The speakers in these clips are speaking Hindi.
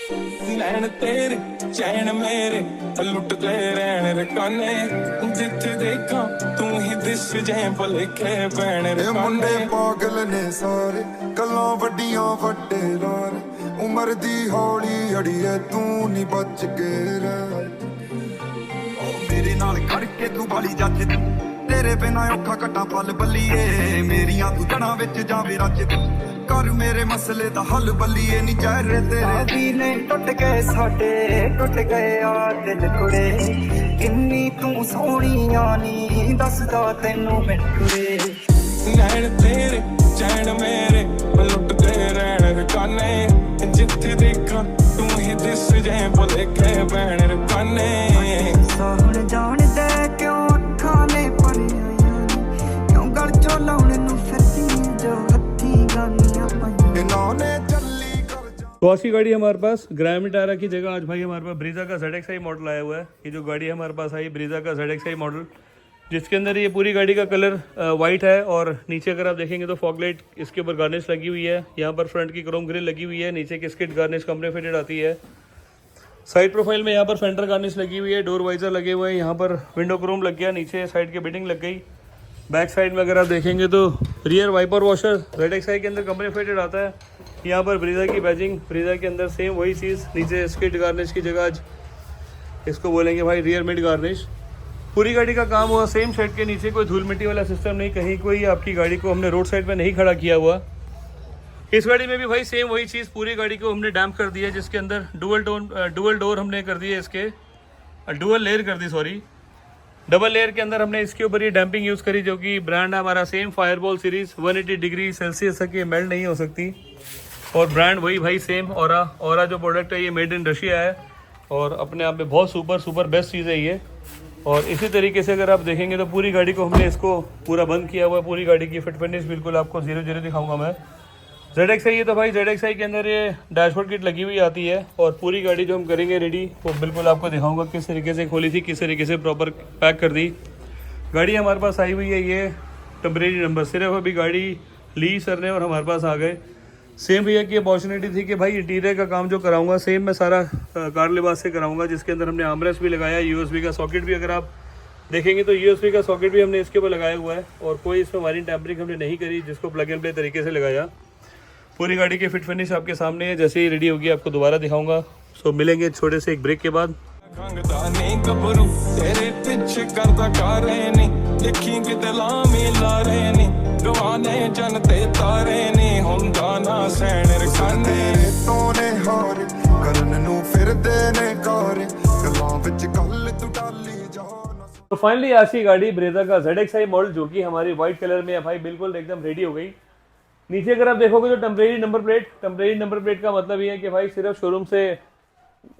नैन तेरे चैन मेरे लुटते रहने रे काने जिथे देखा तू ही दिस जाए भलेखे पैने रे मुंडे पागल ने सारे गल्लां वड्डियां वड्डे लारे उमर दी हौली अड़िए तू नी बच के रह मेरे नाल करके तू बाली जज तेरे बिना औखा कट्टा पल बल्लीए मेरियां तू जड़ां विच जावे रज कर मेरे मसले दा हल बल्लीए नी चेहरे तेरे भी नहीं टुट गए साडे टुट गए आ दिल कुड़े किन्नी तू सोहणिया नी दसदा तैनू मिठुरे नैन तेरे चैन मेरे लुटते रहने रे काने जिथे देखा तू ही दिस जाए भलेखे पैने रे काने साहुण जान दे क्यों अखां ने भरियां क्यों गल चो लाउण नू फिरदी जो हत्थी गानियां पाइयां इन्होंने जल्ली कर जा तो आज की गाड़ी हमारे पास ग्रैम टायरा की जगह आज भाई हमारे पास ब्रीजा का ZXi मॉडल आया हुआ है। ये जो गाड़ी हमारे पास आई ब्रीजा का ZXi मॉडल, जिसके अंदर ये पूरी गाड़ी का कलर वाइट है और नीचे अगर आप देखेंगे तो फॉग लाइट इसके ऊपर गार्निश लगी हुई है। यहाँ पर फ्रंट की क्रोम ग्रिल लगी हुई है, नीचे की स्किड गार्निश कंपनी फिटेड आती है। साइड प्रोफाइल में यहाँ पर फेंडर गार्निश लगी हुई है, डोर वाइजर लगे हुए हैं, यहाँ पर विंडो क्रोम लग गया, नीचे साइड की बिडिंग लग गई। बैक साइड में अगर आप देखेंगे तो रियर वाइपर वॉशर ZXi के अंदर कंपनी फिटेड आता है। यहाँ पर ब्रीजा की बैजिंग, ब्रीजा के अंदर सेम वही चीज़, नीचे स्किड गार्निश की जगह आज इसको बोलेंगे भाई रियर मिड गार्निश। पूरी गाड़ी का काम हुआ सेम शेड के नीचे, कोई धूल मिट्टी वाला सिस्टम नहीं, कहीं कोई आपकी गाड़ी को हमने रोड साइड पे नहीं खड़ा किया हुआ। इस गाड़ी में भी भाई सेम वही चीज़, पूरी गाड़ी को हमने डैम्प कर दिया, जिसके अंदर डुअल डोर हमने कर दिए, इसके डुअल लेयर कर दी, सॉरी डबल लेयर के अंदर हमने इसके ऊपर ये डैम्पिंग यूज़ करी, जो कि ब्रांड है हमारा same fireball series. 180 degree Celsius तक ये मेल्ट नहीं हो सकती और ब्रांड वही भाई सेम औरा जो प्रोडक्ट है ये मेड इन रशिया है और अपने आप में बहुत सुपर बेस्ट चीज़ है ये। और इसी तरीके से अगर आप देखेंगे तो पूरी गाड़ी को हमने इसको पूरा बंद किया हुआ है। पूरी गाड़ी की फिट फिनिश बिल्कुल आपको 0-0 दिखाऊंगा मैं। ZXi है तो भाई ZXi के अंदर ये डैशबोर्ड किट लगी हुई आती है और पूरी गाड़ी जो हम करेंगे रेडी वो बिल्कुल आपको दिखाऊंगा किस तरीके से खोली थी, किस तरीके से प्रॉपर पैक कर दी। गाड़ी हमारे पास आई हुई है, ये टेम्परेरी नंबर, सिर्फ अभी गाड़ी ली सर ने और हमारे पास आ गए। सेम भैया की अपॉर्चुनिटी थी कि भाई इंटीरियर का काम जो कराऊंगा सेम मैं सारा कार लिबास से कराऊंगा, जिसके अंदर हमने आर्मरेस्ट भी लगाया, USB का सॉकेट भी अगर आप देखेंगे तो USB का सॉकेट भी हमने इसके ऊपर लगाया हुआ है और कोई इसमें वायरिंग टैम्परिंग हमने नहीं करी, जिसको प्लग एंड प्ले तरीके से लगाया। पूरी गाड़ी की फिट फिनिश आपके सामने है, जैसे ही रेडी होगी आपको दोबारा दिखाऊंगा। सो मिलेंगे छोटे से एक ब्रेक के बाद। खंगदा नहीं गबरू तेरे पीछे करदा कारे नी देखी किते लामी लारे नी गवाने जनते तारे नी हुंदा ना सैन रखाने तोने हारे करन नू फिरदे ने कारे गल्लां विच गल तू डाली जा ना तो फाइनली आज की गाड़ी ब्रेजा का ZXi मॉडल जो कि हमारी व्हाइट कलर में है भाई, बिल्कुल एकदम रेडी हो गई। नीचे अगर आप देखोगे तो टेम्परेरी नंबर प्लेट का मतलब ये है कि भाई सिर्फ शोरूम से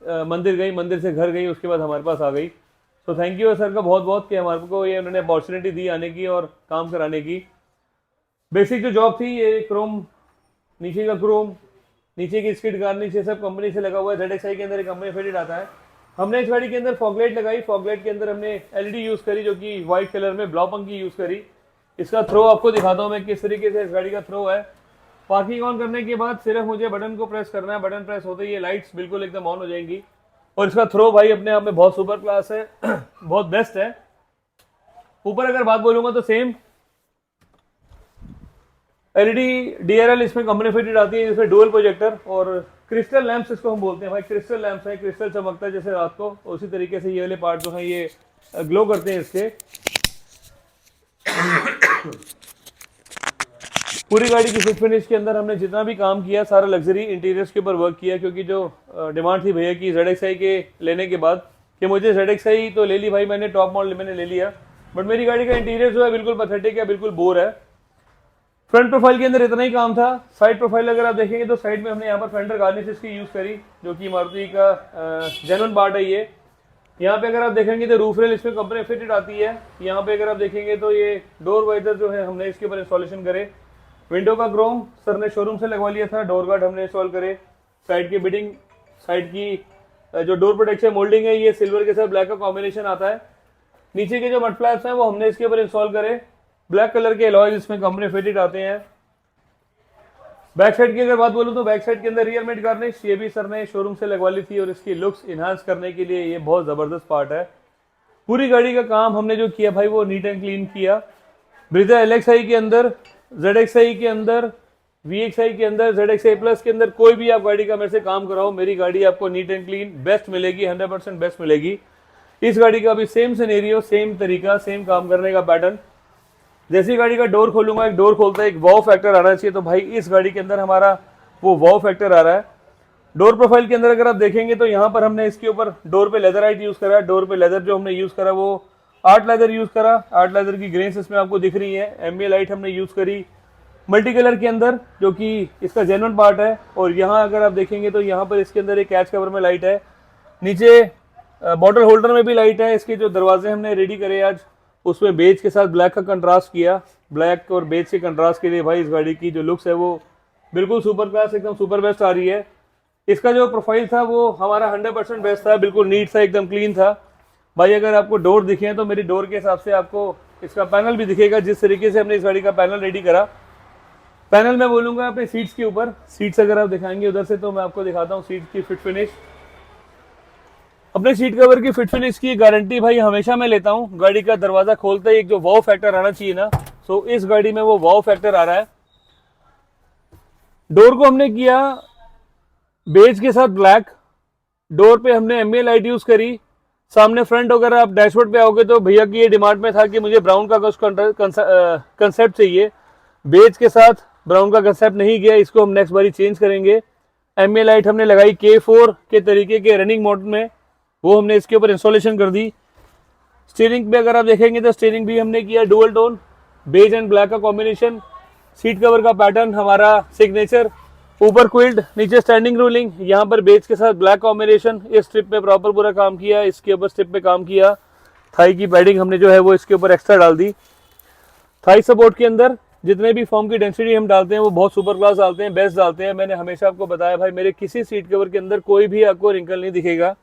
मंदिर गई, मंदिर से घर गई, उसके बाद हमारे पास आ गई। सो थैंक यू सर का बहुत बहुत कि हमारे को ये उन्होंने अपॉर्चुनिटी दी आने की और काम कराने की। बेसिक जो जॉब थी ये क्रोम, नीचे का क्रोम, नीचे की स्किड गार्निश, ये सब कंपनी से लगा हुआ है। ZXi के अंदर एक कंपनी फिटेड आता है। हमने इस गाड़ी के अंदर फॉगलाइट लगाई, फॉगलाइट के अंदर हमने LED यूज़ करी जो कि व्हाइट कलर में ब्लॉ पंख की यूज़ करी। इसका थ्रो आपको दिखाता हूँ मैं किस तरीके से इस गाड़ी का थ्रो है। पार्किंग ऑन करने के बाद सिर्फ मुझे बटन को प्रेस करना है, बटन प्रेस होते ही ये लाइट्स बिल्कुल एकदम ऑन हो जाएंगी और इसका थ्रो भाई अपने आप में बहुत सुपर क्लास है बहुत बेस्ट है। ऊपर अगर बात बोलूंगा तो सेम LED DRL इसमें कंपनी फिटेड आती है, जिसमें डुअल प्रोजेक्टर और क्रिस्टल लैंप्स इसको हम बोलते हैं भाई, क्रिस्टल लैंप्स है, क्रिस्टल चमकता है जैसे रात को, उसी तरीके से ये वाले पार्ट जो है ये ग्लो करते हैं इसके। पूरी गाड़ी की फिट फिनिश के अंदर हमने जितना भी काम किया सारा लग्जरी इंटीरियर्स के ऊपर वर्क किया, क्योंकि जो डिमांड थी भैया की ZXi के लेने के बाद कि मुझे ZXi तो ले ली भाई मैंने, टॉप मॉडल मैंने ले लिया, बट मेरी गाड़ी का इंटीरियर जो है बिल्कुल पथेटिक है, बिल्कुल बोर है। फ्रंट प्रोफाइल के अंदर इतना ही काम था। साइड प्रोफाइल अगर आप देखेंगे तो साइड में हमने यहाँ पर फेंडर गार्निशेस की यूज़ करी, जो कि मारुति का जेन्युइन पार्ट है ये। यहाँ पे अगर आप देखेंगे तो रूफ रेल इसमें कंपनी फिटेड आती है। यहाँ पे अगर आप देखेंगे तो ये डोर वाइजर जो है हमने इसके ऊपर इंस्टॉलेशन करे। विंडो का क्रोम सर ने शोरूम से लगवा लिया था, डोर गार्ड हमने इंस्टॉल करे। साइड की बिडिंग, साइड की जो डोर प्रोटेक्शन मोल्डिंग है ये सिल्वर के साथ ब्लैक का कॉम्बिनेशन आता है। नीचे के जो मड फ्लैप्स हैं वो हमने इसके ऊपर इंस्टॉल करे। ब्लैक कलर के अलॉयज इसमें कंपनी फिटेड आते हैं। बैक साइड की अगर बात बोलूं तो बैक साइड के अंदर रियर मिड गार्निश ये भी सर ने शोरूम से लगवा ली थी और इसकी लुक्स इन्हांस करने के लिए ये बहुत ज़बरदस्त पार्ट है। पूरी गाड़ी का काम हमने जो किया भाई वो नीट एंड क्लीन किया। ब्रीजा LXi के अंदर, ZXi के अंदर, VXi के अंदर, ZXi प्लस के अंदर कोई भी आप गाड़ी का मेरे से काम कराओ, मेरी गाड़ी आपको नीट एंड क्लीन बेस्ट मिलेगी, 100% बेस्ट मिलेगी। इस गाड़ी का भी सेम सिनेरियो, सेम तरीका, सेम काम करने का पैटर्न। जैसी गाड़ी का डोर खोलूंगा, एक डोर खोलता है एक वाव फैक्टर आना चाहिए, तो भाई इस गाड़ी के अंदर हमारा वो वाव फैक्टर आ रहा है। डोर प्रोफाइल के अंदर अगर आप देखेंगे तो यहाँ पर हमने इसके ऊपर डोर पे लेदराइट यूज करा है। डोर पे लेदर जो हमने यूज करा वो आर्ट लेदर यूज करा। आर्ट लेदर की ग्रेन्स इसमें आपको दिख रही है। एम्बियन लाइट हमने यूज करी मल्टी कलर के अंदर, जो कि इसका जेन्युइन पार्ट है। और यहाँ अगर आप देखेंगे तो यहाँ पर इसके अंदर एक कैच कवर में लाइट है, नीचे बॉटल होल्डर में भी लाइट है। इसके जो दरवाजे हमने रेडी करे आज, उसमें बेज के साथ ब्लैक का कंट्रास्ट किया। ब्लैक और बेज के कंट्रास्ट के लिए भाई इस गाड़ी की जो लुक्स है वो बिल्कुल सुपर क्लास, एकदम सुपर बेस्ट आ रही है। इसका जो प्रोफाइल था वो हमारा 100% बेस्ट था, बिल्कुल नीट था, एकदम क्लीन था। भाई अगर आपको डोर दिखे तो मेरी डोर के हिसाब से आपको इसका पैनल भी दिखेगा। जिस तरीके से हमने इस गाड़ी का पैनल रेडी करा, पैनल में बोलूँगा अपने सीट्स के ऊपर। सीट्स अगर आप दिखाएंगे उधर से तो मैं आपको दिखाता हूँ सीट की फिट फिनिश। अपने सीट कवर की फिट फिनिश की गारंटी भाई हमेशा मैं लेता हूँ। गाड़ी का दरवाजा खोलते ही एक जो वाव फैक्टर आना चाहिए ना, सो इस गाड़ी में वो वाव फैक्टर आ रहा है। डोर को हमने किया बेज के साथ ब्लैक। डोर पे हमने एम्बियन लाइट यूज करी। सामने फ्रंट वगैरह आप डैशबोर्ड पे आओगे तो भैया की ये डिमांड में था कि मुझे ब्राउन का कुछ कंसेप्ट चाहिए। बेज के साथ ब्राउन का कंसेप्ट नहीं गया, इसको हम नेक्स्ट बारी चेंज करेंगे। एम्बियन लाइट हमने लगाई K4 के तरीके के रनिंग मोड में, वो हमने इसके ऊपर इंस्टॉलेशन कर दी। स्टीयरिंग पे अगर आप देखेंगे तो स्टीयरिंग भी हमने किया dual tone, beige and black का कॉम्बिनेशन। सीट कवर का पैटर्न हमारा सिग्नेचर, ऊपर क्विल्ड, नीचे स्टैंडिंग रूलिंग, यहाँ पर बेज के साथ ब्लैक कॉम्बिनेशन। इस स्ट्रिप पे प्रॉपर पूरा काम किया, इसके ऊपर स्ट्रिप पे काम किया। थाई की पैडिंग हमने जो है वो इसके ऊपर एक्स्ट्रा डाल दी। थाई सपोर्ट के अंदर जितने भी फॉर्म की डेंसिटी हम डालते हैं वो बहुत सुपर क्लास डालते हैं, बेस्ट डालते हैं। मैंने हमेशा आपको बताया भाई मेरे किसी सीट कवर के अंदर कोई भी आपको रिंकल नहीं दिखेगा।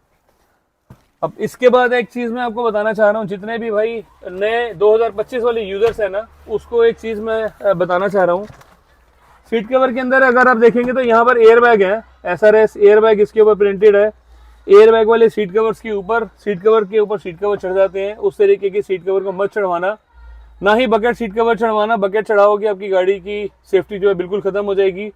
अब इसके बाद एक चीज मैं आपको बताना चाह रहा हूँ, जितने भी भाई नए 2025 वाले यूजर्स है ना, उसको एक चीज मैं बताना चाह रहा हूँ। सीट कवर के अंदर अगर आप देखेंगे तो यहाँ पर एयर बैग है, SRS एयर बैग इसके ऊपर प्रिंटेड है। एयर बैग वाले सीट कवर्स के ऊपर सीट कवर चढ़ जाते हैं। उस तरीके की सीट कवर को मत चढ़वाना, ना ही बकेट सीट कवर चढ़वाना। बकेट चढ़ाओगे आपकी गाड़ी की सेफ्टी जो है बिल्कुल खत्म हो जाएगी।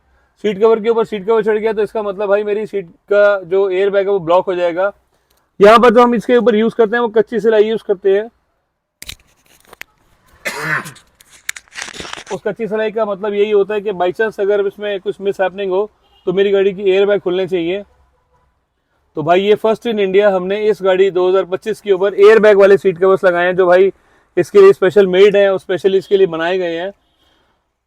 सीट कवर के ऊपर सीट कवर चढ़ गया तो इसका मतलब भाई मेरी सीट का जो एयर बैग है वो ब्लॉक हो जाएगा। यहाँ पर जो हम इसके ऊपर यूज करते हैं वो कच्ची सिलाई यूज करते हैं। उस कच्ची सिलाई का मतलब यही होता है कि बाई चांस अगर इसमें कुछ मिस हैपनिंग हो तो मेरी गाड़ी की एयर बैग खुलने चाहिए। तो भाई ये फर्स्ट इन इंडिया हमने इस गाड़ी 2025 के ऊपर एयर बैग वाले सीट कवर्स लगाए हैं, जो भाई इसके लिए स्पेशल मेड है और स्पेशली इसके लिए बनाए गए हैं।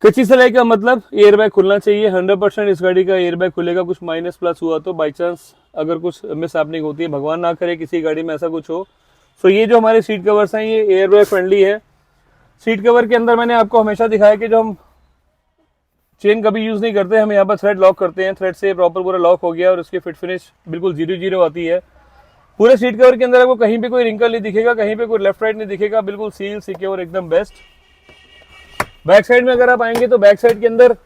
कच्ची सिलाई का मतलब एयर बैग खुलना चाहिए। 100% इस गाड़ी का एयर बैग खुलेगा। कुछ माइनस प्लस हुआ तो बाई चांस अगर कुछ मिस हैपनिंग होती है, भगवान ना करे किसी गाड़ी में ऐसा कुछ हो। सो ये जो हमारे सीट कवर्स हैं ये एयर बैग फ्रेंडली है। सीट कवर के अंदर मैंने आपको हमेशा दिखाया कि जो हम चेन कभी यूज नहीं करते, हम यहाँ पर थ्रेड लॉक करते हैं। थ्रेड से प्रॉपर पूरा लॉक हो गया और उसकी फिट फिनिश बिल्कुल 0-0 आती है। पूरे सीट कवर के अंदर आपको कहीं पे कोई रिंकल नहीं दिखेगा, कहीं पे कोई लेफ्ट राइट नहीं दिखेगा, बिल्कुल सील सिक्योर एकदम बेस्ट। बैक साइड में अगर आप आएंगे तो बैक साइड के अंदर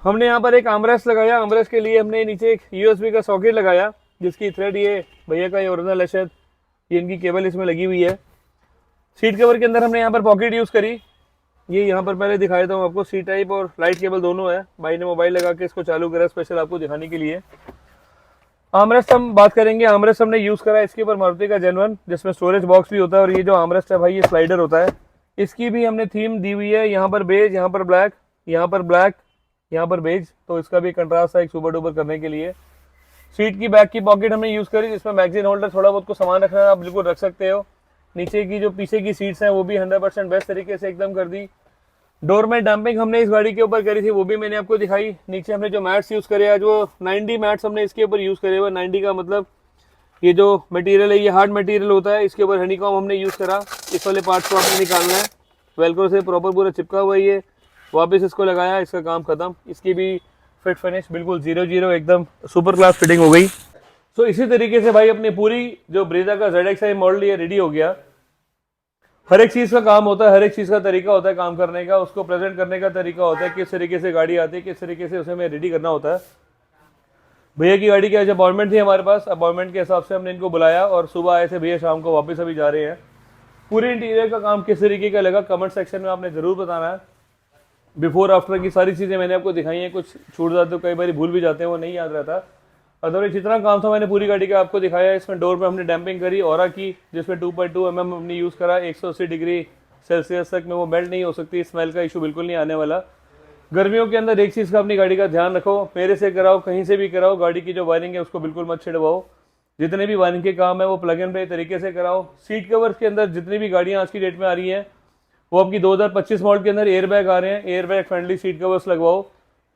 हमने यहाँ पर एक आर्मरेस्ट लगाया। आर्मरेस्ट के लिए हमने नीचे एक USB का सॉकेट लगाया, जिसकी थ्रेड ये भैया का ये ओरिजिनल है शायद, ये इनकी केबल इसमें लगी हुई है। सीट कवर के अंदर हमने यहाँ पर पॉकेट यूज करी। ये यहाँ पर पहले दिखाया था आपको, C टाइप और लाइट केबल दोनों है। भाई ने मोबाइल लगा के इसको चालू करा स्पेशल आपको दिखाने के लिए। आर्मरेस्ट हम बात करेंगे। आर्मरेस्ट हमने यूज करा इसके ऊपर मारुति का जेन्युइन, जिसमें स्टोरेज बॉक्स भी होता है। और ये जो आर्मरेस्ट है भाई ये स्लाइडर होता है। इसकी भी हमने थीम दी हुई है, यहाँ पर बेज, यहाँ पर ब्लैक, यहाँ पर ब्लैक, यहाँ पर बेज। तो इसका भी कंट्रास्ट है एक सुपर डुपर करने के लिए। सीट की बैक की पॉकेट हमने यूज करी, जिसमें मैगजीन होल्डर थोड़ा बहुत को सामान रखना है आप बिल्कुल रख सकते हो। नीचे की जो पीछे की सीट्स हैं वो भी 100% बेस्ट तरीके से एकदम कर दी। डोर में डंपिंग हमने इस गाड़ी के ऊपर करी थी, वो भी मैंने आपको दिखाई। नीचे हमने जो मैट्स यूज करे आज वो 90 मैट्स हमने इसके ऊपर यूज करे हुए। 90 का मतलब ये जो मटेरियल है ये हार्ड मटेरियल होता है। इसके ऊपर हनीकॉम हमने यूज करा। इस वाले पार्ट्स को आपने निकालना है, वेलक्रो से प्रॉपर पूरा चिपका हुआ है ये। वापस इसको लगाया, इसका काम खत्म। इसकी भी फिट फिनिश बिल्कुल 0-0 एकदम सुपर क्लास फिटिंग हो गई। सो इसी तरीके से भाई अपनी पूरी जो ब्रीजा का ZXi मॉडल ये रेडी हो गया। हर एक चीज़ का काम होता है, हर एक चीज़ का तरीका होता है काम करने का, उसको प्रेजेंट करने का तरीका होता है, किस तरीके से गाड़ी आती है, किस तरीके से उसे हमें रेडी करना होता है। भैया की गाड़ी की आज अपॉइंटमेंट थी हमारे पास, अपॉइंटमेंट के हिसाब से हमने इनको बुलाया और सुबह आए थे भैया, शाम को वापस अभी जा रहे हैं। पूरे इंटीरियर का काम किस तरीके का लगा कमेंट सेक्शन में आपने ज़रूर बताना है। बिफोर आफ्टर की सारी चीज़ें मैंने आपको दिखाई हैं, कुछ छूट जाते हो, कई बार भूल भी जाते हैं, वो नहीं याद रहता। अदरवाइज जितना काम था मैंने पूरी गाड़ी का आपको दिखाया। इसमें डोर पे हमने डैम्पिंग करी औरा की, जिसमें 2.2 mm हमने यूज़ करा। 180 डिग्री सेल्सियस तक में वो मेल्ट नहीं हो सकती, स्मेल का इशू बिल्कुल नहीं आने वाला। गर्मियों के अंदर एक चीज़ का अपनी गाड़ी का ध्यान रखो, मेरे से कराओ, कहीं से भी कराओ, गाड़ी की जो वायरिंग है उसको बिल्कुल मत छिड़वाओ। जितने भी वायरिंग के काम है वो प्लग एंड प्ले तरीके से कराओ। सीट कवर्स के अंदर जितनी भी गाड़ियाँ आज की डेट में आ रही हैं वो आपकी 2025 मॉडल के अंदर एयर बैग आ रहे हैं, air bag friendly seat covers लगवाओ,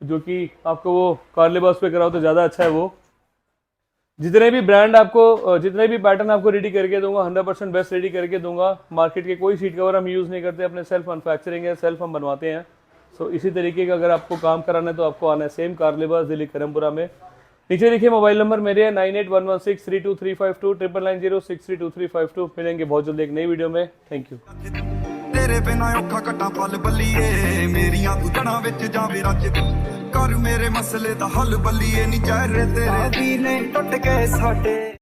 जो कि आपको वो कार लिबास पे कराओ तो ज़्यादा अच्छा है वो। जितने भी ब्रांड आपको, जितने भी पैटर्न आपको रेडी करके दूंगा 100% बेस्ट रेडी करके दूंगा। मार्केट के कोई सीट कवर हम यूज़ नहीं करते, अपने सेल्फ मैन्युफैक्चरिंग है, सेल्फ हम बनवाते हैं। सो इसी तरीके का अगर आपको काम कराना है तो आपको आना है सेम कार लिबास, दिल्ली करमपुरा में। नीचे देखिए मोबाइल नंबर मेरे है 9811632352 99906322352। मिलेंगे बहुत जल्दी एक नई वीडियो में। Thank you. तेरे बिना औखा घटा पल बल्लीए, मेरियां गुजरां विच जावे रज कर मेरे मसले दा हल बल्लीए, नी चेहरे तेरे भी नहीं टुट गए साडे।